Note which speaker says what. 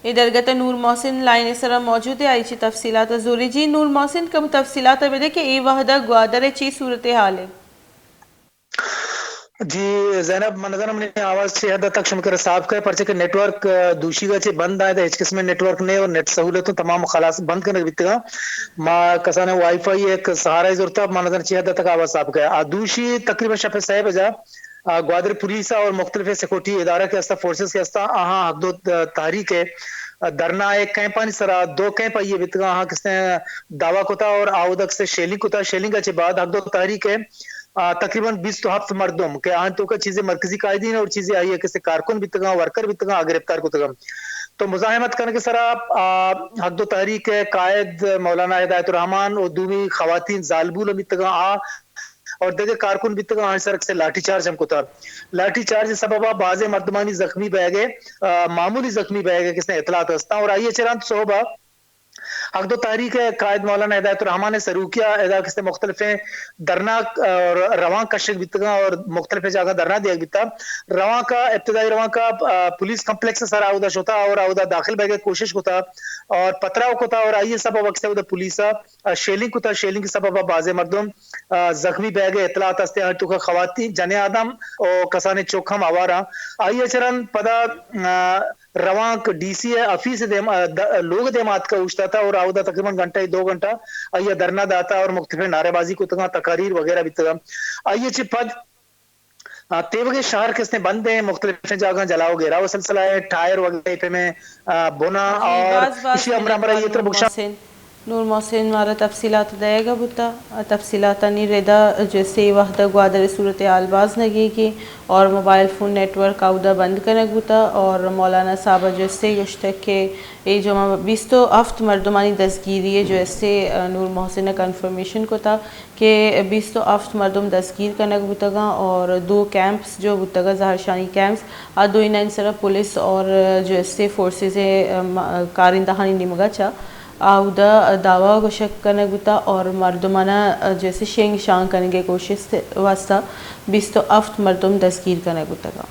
Speaker 1: ادرگت نور محسن line سرا موجود ہے آئی چی تفصیلات زوری جی نور محسن کم تفصیلات بدے کہ ای وحدہ گوادر چی صورتحال ہے؟
Speaker 2: جی زینب منظر ہم نے آواز سے حد تک شمکر صاحب کا پرچے کہ نیٹ ورک دوشی کا چے بند آئے تھا ہچ قسم نیٹ ورک نے اور نیٹ سہولتوں تمام خلاص بند کرنے بیتے گا ما کسانے وائی فائی ایک سہارا ہی ضرورتا منظر چے حد تک آواز صاحب کا دوشی تقریبا شفہ صاحب جا گوادر پولیسا اور مختلف سیکورٹی ادارہ کے استا فورسز کے استا آہاں حق دو تحریک ہے درنا ایک کیمپ آنی سرا دو کیمپ آئیے بیتے گا آہاں کس نے دعویٰ کتا اور آودک سے شیلنگ کتا شیلنگ کا چے بعد حق دو تحریک ہے تقریباً 27 مردم کہ آن تو کا چیزیں مرکزی قائدین اور چیزیں آئی ہے کسی کارکن بھی تگا ورکر بھی تگا گرفتار کو تگا تو مزاحمت کرنے کے سرا حق دو تحریک ہے قائد مولانا ہدایت الرحمان اور دومی خواتین ظالبول بھی تگا اور دیگر کارکن بھی تگا آن سرک سے لاٹھی چارج ہم کو تھا لاٹھی چارج سببا بعض مردمانی زخمی بہ گئے معمولی زخمی بہ گئے کس نے اطلاعات ہستا اور آئیے چران صحبہ حق دو تحریک ہے قائد مولانا ہدایت الرحمان نے سروکیا ادا کس مختلف درنا اور رواں کشک بیتگا اور مختلف جگہ درنا دیا بیتا رواں کا ابتدائی رواں کا پولیس کمپلیکس سارا اودا شوتا اور اودا داخل بہ گئے کوشش کو تھا اور پتراو کو تھا اور آئیے سبب وقت سے اودا پولیسا شیلنگ کو تھا شیلنگ کے سبب باز مردم زخمی بہ گئے اطلاعات ہستے ہیں تو کا خواتین جن آدم اور کسانے چوکھم آوارا آئیے چرن پدا رواں ڈی سی افیس لوگ دیمات کا اوشتا تھا اور آودہ تقریباً گھنٹہ 2 گھنٹہ آئیے درنا داتا اور مختلف نعرے بازی کو تگا تقاریر وغیرہ بھی تگا آئیے چھ پد تیوگے شہر کس نے بند ہیں مختلف جگہ جلاؤ گیراو سلسلہ ہے ٹائر وغیرہ پہ میں بونا
Speaker 1: جی
Speaker 2: اور
Speaker 1: باز
Speaker 2: اسی امرہ
Speaker 1: منٹ
Speaker 2: امرہ
Speaker 1: بعد
Speaker 2: یہ طرح بکشا
Speaker 1: نور محسن مارا تفصیلات دے گا بتا تفصیلات نہیں ردا جیسے وقت گوادر صورتحال باز نگی کی اور موبائل فون نیٹ ورک آودہ بند کرنے بتا اور مولانا صاحب جیسے یشتک کے یہ جو 27 مردمانی دستگیری ہے جیسے نور محسن نے کنفرمیشن کو تھا کہ 27 مردم دستگیر کرنے بتا گا اور 2 کیمپس جو بتا گا ظاہر شانی کیمپس دو ان صرف پولیس اور جیسے فورسز کارندہانی نمگا چا آودہ دعویٰ کو شک کرنے بتا اور مردمانہ جیسے شنگ شانگ کرنے کے کوشش واسطہ 27 مردم دستگیر کرنے بتا گا